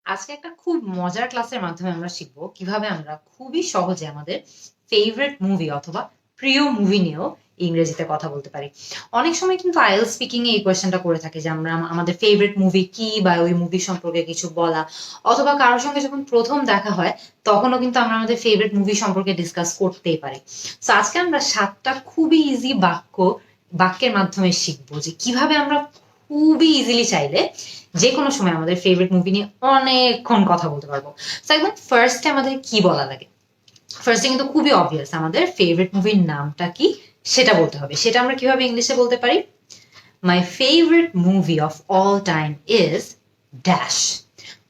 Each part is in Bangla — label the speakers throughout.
Speaker 1: আজকে একটা খুব মজার ক্লাসের মাধ্যমে আমরা শিখব কিভাবে আমরা খুবই সহজে আমাদের ফেভারিট মুভি অথবা প্রিয় মুভি নিয়েও ইংরেজিতে কথা বলতে পারি। অনেক সময় কিন্তু আইএলটিএস স্পিকিং এ এই কোয়েশ্চেনটা করে থাকে যে আমরা আমাদের ফেভারিট মুভি কি বা ওই মুভি সম্পর্কে কিছু বলা, অথবা কারোর সঙ্গে যখন প্রথম দেখা হয় তখনও কিন্তু আমরা আমাদের ফেভারিট মুভি সম্পর্কে ডিসকাস করতেই পারি। তো আজকে আমরা 7টা খুবই ইজি বাক্যের মাধ্যমে শিখবো যে কিভাবে আমরা খুবই ইজিলি চাইলে যে কোনো সময় আমাদের ফেভারিট মুভি নিয়ে অনেকক্ষণ কথা বলতে পারবো। তো একদম ফার্স্টে আমাদের কি বলা লাগে? ফার্স্টে কিন্তু খুবই অবভিয়াস, আমাদের ফেভারিট মুভির নামটা কি সেটা বলতে হবে। সেটা আমরা কিভাবে ইংলিশে বলতে পারি? My favourite movie of all time is dash.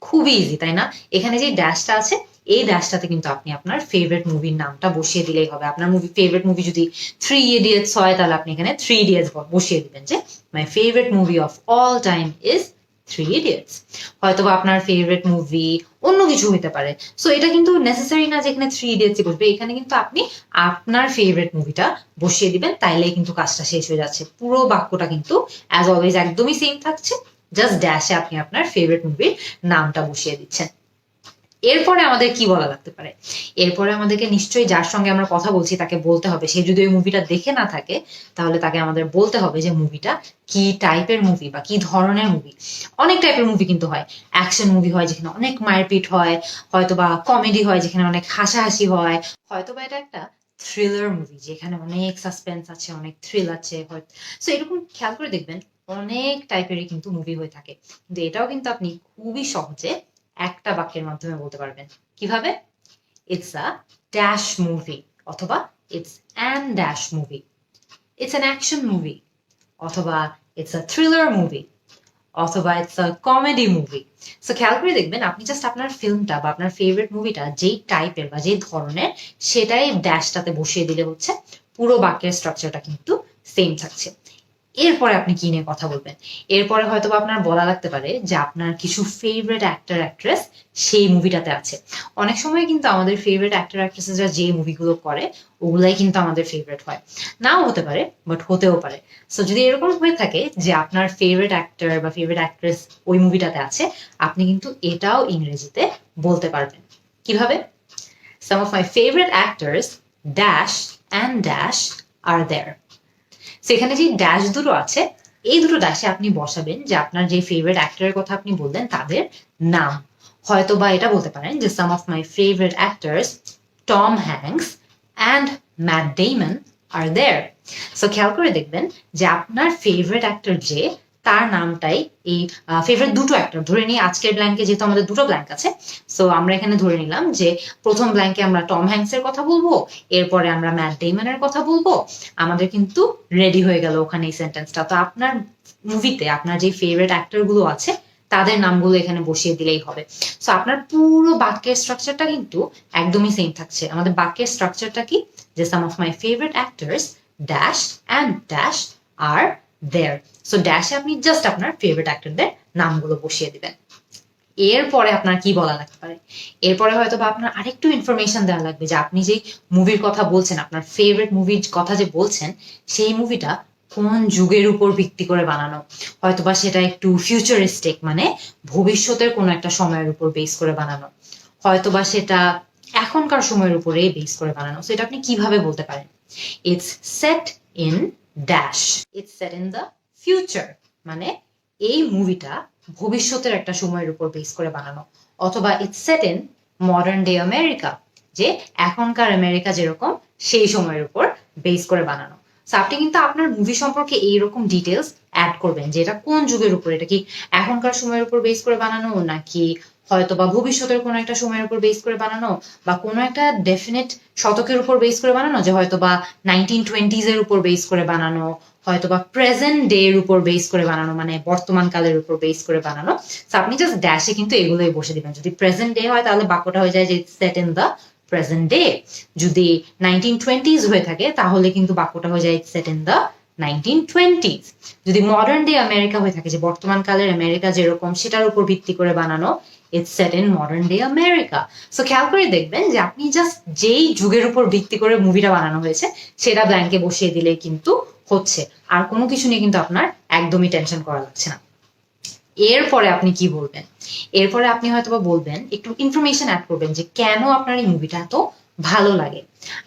Speaker 1: খুবই ইজি, তাই না? এখানে যে ড্যাশটা আছে, এই ড্যাশটাতে কিন্তু আপনি আপনার ফেভারিট মুভির নামটা বসিয়ে দিলেই হবে। আপনার ফেভারিট মুভি যদি থ্রি ইডিয়টস হয়, তাহলে আপনি এখানে থ্রি ইডিয়টস বসিয়ে দিবেন যে my favourite movie of all time is three idiots. হয়তো বা আপনার ফেভারিট মুভি অন্য কিছু হতে পারে। সো এটা কিন্তু নেসেসারি না যে এখানে থ্রি ইডিয়টস বসবে। এখানে কিন্তু আপনি আপনার ফেভারিট মুভিটা বসিয়ে দিবেন, তাইলেই কিন্তু কাজটা শেষ হয়ে যাচ্ছে। পুরো বাক্যটা কিন্তু অ্যাজ অলওয়েজ একদমই সেম থাকছে, জাস্ট ড্যাশে আপনি আপনার ফেভারিট মুভির নামটা বসিয়ে দিচ্ছেন। এরপরে আমাদের কি বলা লাগতে পারে? এরপরে আমাদেরকে নিশ্চয়ই যার সঙ্গে আমরা কথা বলছি তাকে বলতে হবে, সে যদি ওই মুভিটা দেখে না থাকে তাহলে তাকে আমাদের বলতে হবে যে মুভিটা কি টাইপের মুভি বা কি ধরনের মুভি। অনেক টাইপের মুভি কিন্তু হয়। অ্যাকশন মুভি হয় যেখানে অনেক মারপিট হয়, হয়তোবা কমেডি হয় যেখানে অনেক হাসাহাসি হয়, হয়তোবা এটা একটা থ্রিলার মুভি যেখানে অনেক সাসপেন্স আছে, অনেক থ্রিল আছে। সো এরকম খেয়াল করে দেখবেন অনেক টাইপেরই কিন্তু মুভি হয়ে থাকে। কিন্তু এটাও কিন্তু আপনি খুবই সহজে একটা বাক্যের মাধ্যমে বলতে পারবেন। কিভাবে? ইটস আ ড্যাশ মুভি, অথবা it's an dash movie. It's an action movie, অথবা ইটস আ থ্রিলার মুভি, অথবা it's a comedy movie. So খেয়াল করে দেখবেন আপনি জাস্ট আপনার ফিল্মটা বা আপনার ফেভারিট মুভিটা যেই টাইপের বা যেই ধরনের সেটাই ড্যাশটাতে বসিয়ে দিলে হচ্ছে পুরো বাক্যের স্ট্রাকচারটা কিন্তু সেম থাকছে। এরপরে আপনি কি নিয়ে কথা বলবেন? এরপরে হয়তো আপনার বলা লাগতে পারে যে আপনার কিছু ফেভারিট অ্যাক্টর অ্যাক্ট্রেস সেই মুভিটাতে আছে। অনেক সময় কিন্তু আমাদের ফেভারিট অ্যাক্টর অ্যাক্ট্রেসেসরা যে মুভিগুলো করে ওগুলাই কিন্তু আমাদের ফেভারিট হয়। নাও হতে পারে, বাট হতেও পারে। সো যদি এরকম হয়ে থাকে যে আপনার ফেভারিট অ্যাক্টর বা ফেভারিট অ্যাক্ট্রেস ওই মুভিটাতে আছে, আপনি কিন্তু এটাও ইংরেজিতে বলতে পারবেন। কিভাবে? Some of my favorite actors dash and dash are there. সেখানে যে ড্যাশ দুটো আছে, এই দুটো ড্যাশে আপনি বসাবেন যে আপনার যে ফেভারিট অ্যাক্টরের কথা আপনি বললেন তাদের নাম। হয়তো বা এটা বলতে পারেন যে some of my favourite actors Tom Hanks and Matt Damon are there. So খেয়াল করে দেখবেন যে আপনার ফেভারিট অ্যাক্টর যে, তার নামটাই এই ফেভারিট দুটো অ্যাক্টর ধরে নিই। আজকের ব্ল্যাঙ্কে যেহেতু আমাদের দুটো ব্ল্যাঙ্ক আছে, সো আমরা এখানে ধরে নিলাম যে প্রথম ব্ল্যাঙ্কে আমরা টম হ্যাঙ্কসের কথা বলবো, এরপরে আমরা ম্যাট ডেমনের কথা বলবো। আমাদের কিন্তু রেডি হয়ে গেল ওখানে এই সেন্টেন্সটা। তো আপনার মুভিতে আপনার যে ফেভারিট অ্যাক্টর গুলো আছে তাদের নামগুলো এখানে বসিয়ে দিলেই হবে। সো আপনার পুরো বাক্যের স্ট্রাকচারটা কিন্তু একদমই সেম থাকছে। আমাদের বাক্যের স্ট্রাকচারটা কি? যে some of my favourite actors dash and dash are there. So ড্যাশে আপনি জাস্ট আপনার ফেভারিট অ্যাক্টরদের নামগুলো বসিয়ে দিবেন। এরপরে আপনার কি বলা লাগতে পারে? এরপরে হয়তো বা আপনার আরেকটু ইনফরমেশন দেওয়া লাগবে যে আপনি যে মুভির কথা বলছেন, আপনার ফেভারিট মুভির কথা যে বলছেন, সেই মুভিটা কোন যুগের উপর ভিত্তি করে বানানো। হয়তোবা সেটা একটু ফিউচারিস্টিক, মানে ভবিষ্যতের কোনো একটা সময়ের উপর বেস করে বানানো, হয়তোবা সেটা এখনকার সময়ের উপরে বেস করে বানানো। সেটা আপনি কিভাবে বলতে পারেন? It's set in dash, it's set in the future, মানে এই মুভিটা ভবিষ্যতের একটা সময়ের উপর বেস করে বানানো। অথবা it's set in modern day America, যে এখনকার আমেরিকা যেরকম সেই সময়ের উপর বেস করে বানানো। সো আপনি কিন্তু আপনার মুভি সম্পর্কে এইরকম ডিটেলস অ্যাড করবেন যে এটা কোন যুগের উপর, এটা কি এখনকার সময়ের উপর বেস করে বানানো, নাকি হয়তো বা ভবিষ্যতের কোনো একটা সময়ের উপর বেস করে বানানো, বা কোনো একটা ডেফিনেট শতকের উপর বেস করে বানানো, যে হয়তো বা 1920s এর উপর বেস করে বানানো, হয়তো বা প্রেজেন্ট ডে এর উপর বেস করে বানানো, মানে বর্তমান কালের উপর বেস করে বানানো। তো আপনি জাস্ট ড্যাশে কিন্তু এগুলোই বসে দিবেন। যদি প্রেজেন্ট ডে হয় তাহলে বাক্যটা হয়ে যায় যে set in the present day. যদি 1920s হয়ে থাকে তাহলে কিন্তু বাক্যটা হয়ে যায় সেট ইন দ্য 1920s। যদি মডার্ন ডে আমেরিকা হয়ে থাকে, যে বর্তমান কালের আমেরিকা যেরকম সেটার উপর ভিত্তি করে বানানো, it's set in modern day America. So খেয়াল করে দেখবেন যে আপনি জাস্ট যেই যুগের উপর ভিত্তি করে মুভিটা বানানো হয়েছে সেটা ব্ল্যাঙ্কে বসিয়ে দিলে কিন্তু হচ্ছে। আর কোনো কিছু নিয়ে কিন্তু আপনার একদমই টেনশন করা লাগছে না। এরপরে আপনি কি বলবেন? এরপরে আপনি হয়তোবা বলবেন, একটু ইনফরমেশন অ্যাড করবেন যে কেন আপনার এই মুভিটা এত ভালো লাগে।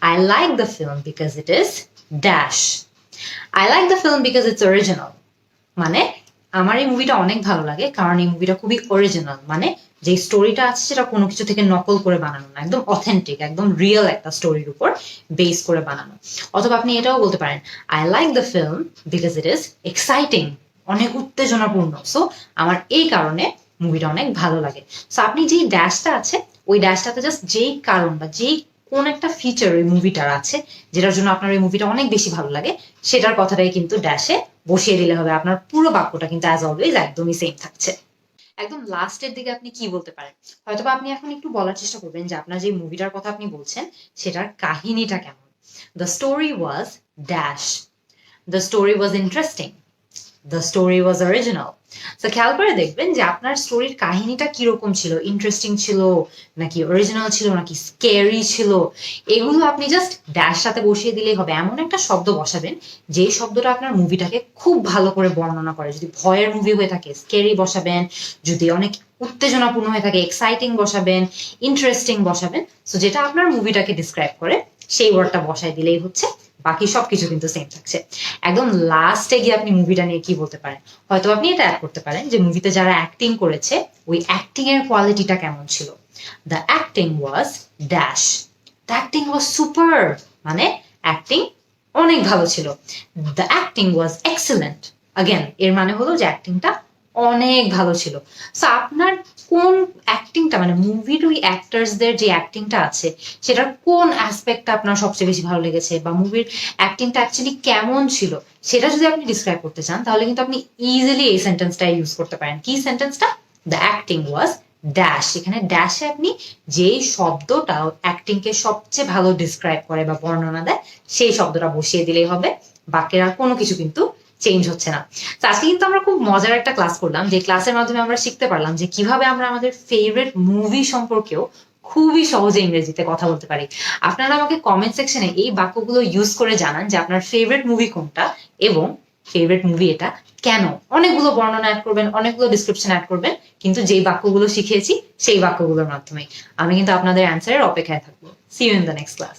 Speaker 1: I like the film because it is dash. I like the film because it's original. মানে আমার এই মুভিটা অনেক ভালো লাগে কারণ এই মুভিটা খুবই অরিজিনাল, মানে যে স্টোরিটা আছে সেটা কোনো কিছু থেকে নকল করে বানানো না, একদম অথেন্টিক, একদম রিয়েল একটা স্টোরির উপর বেস করে বানানো। অথবা আপনি এটাও বলতে পারেন, I like the film because it is exciting, অনেক উত্তেজনাপূর্ণ, সো আমার এই কারণে মুভিটা অনেক ভালো লাগে। সো আপনি যেই ড্যাশটা আছে ওই ড্যাশটাতে জাস্ট যেই কারণ বা যেই কোন একটা ফিচার ওই মুভিটার আছে যেটার জন্য আপনার ওই মুভিটা অনেক বেশি ভালো লাগে সেটার কথাটাই কিন্তু ড্যাশে বসিয়ে দিলে হবে। আপনার পুরো বাক্যটা কিন্তু অ্যাজ অলওয়েজ একদমই সেম থাকছে। একদম লাস্টের দিকে আপনি কি বলতে পারেন? হয়তোবা আপনি এখন একটু বলার চেষ্টা করবেন যে আপনার যে মুভিটার কথা আপনি বলছেন সেটার কাহিনীটা কেমন। The story was dash. The story was interesting. The story was original. তো খেয়াল করে দেখবেন যে আপনার স্টোরির কাহিনীটা কিরকম ছিল, ইন্টারেস্টিং ছিল নাকি অরিজিনাল ছিল নাকি স্কেরি ছিল, এগুলো আপনি জাস্ট ড্যাশ সাথে বসিয়ে দিলেই হবে। এমন একটা শব্দ বসাবেন যে শব্দটা আপনার মুভিটাকে খুব ভালো করে বর্ণনা করে। যদি ভয়ের মুভি হয়ে থাকে স্কেরি বসাবেন, যদি অনেক উত্তেজনাপূর্ণ হয়ে থাকে এক্সাইটিং বসাবেন, ইন্টারেস্টিং বসাবেন। সো যেটা আপনার মুভিটাকে ডিসক্রাইব করে সেই ওয়ার্ডটা বসাই দিলেই হচ্ছে, বাকি সবকিছু কিন্তু সেম থাকছে। একদম লাস্টে গিয়ে আপনি মুভিটা নিয়ে কি বলতে পারেন? হয়তো আপনি এটা অ্যাড করতে পারেন যে মুভিতে যারা অ্যাক্টিং করেছে ওই অ্যাক্টিং এর কোয়ালিটিটা কেমন ছিল। The acting was dash. The acting was super, মানে অ্যাক্টিং অনেক ভালো ছিল। The acting was excellent. Again এর মানে হলো যে অ্যাক্টিংটা অনেক ভালো ছিল। সো আপনার কোন অ্যাক্টিংটা, মানে মুভির ওই অ্যাক্টার্সদের যে অ্যাক্টিংটা আছে সেটার কোন অ্যাসপেক্টটা আপনার সবচেয়ে বেশি ভালো লেগেছে বা মুভির অ্যাক্টিংটা অ্যাকচুয়ালি কেমন ছিল সেটা যদি আপনি ডিসক্রাইব করতে চান তাহলে কিন্তু আপনি ইজিলি এই সেন্টেন্সটা ইউজ করতে পারেন। কি সেন্টেন্সটা? The acting was dash. এখানে ড্যাশে আপনি যেই শব্দটা অ্যাক্টিংকে সবচেয়ে ভালো ডিসক্রাইব করে বা বর্ণনা দেয় সেই শব্দটা বসিয়ে দিলেই হবে, বাকির আর কোনো কিছু কিন্তু চেঞ্জ হচ্ছে না। তো আজকে কিন্তু আমরা খুব মজার একটা ক্লাস করলাম, যে ক্লাসের মাধ্যমে আমরা শিখতে পারলাম যে কিভাবে আমরা আমাদের ফেভারিট মুভি সম্পর্কেও খুবই সহজে ইংরেজিতে কথা বলতে পারি। আপনারা আমাকে কমেন্ট সেকশনে এই বাক্যগুলো ইউজ করে জানান যে আপনার ফেভারিট মুভি কোনটা এবং ফেভারিট মুভি এটা কেন। অনেকগুলো বর্ণনা অ্যাড করবেন, অনেকগুলো ডিসক্রিপশন অ্যাড করবেন, কিন্তু যেই বাক্যগুলো শিখিয়েছি সেই বাক্যগুলোর মাধ্যমে। আমি কিন্তু আপনাদের অ্যান্সারের অপেক্ষায় থাকবো। See you in the next class.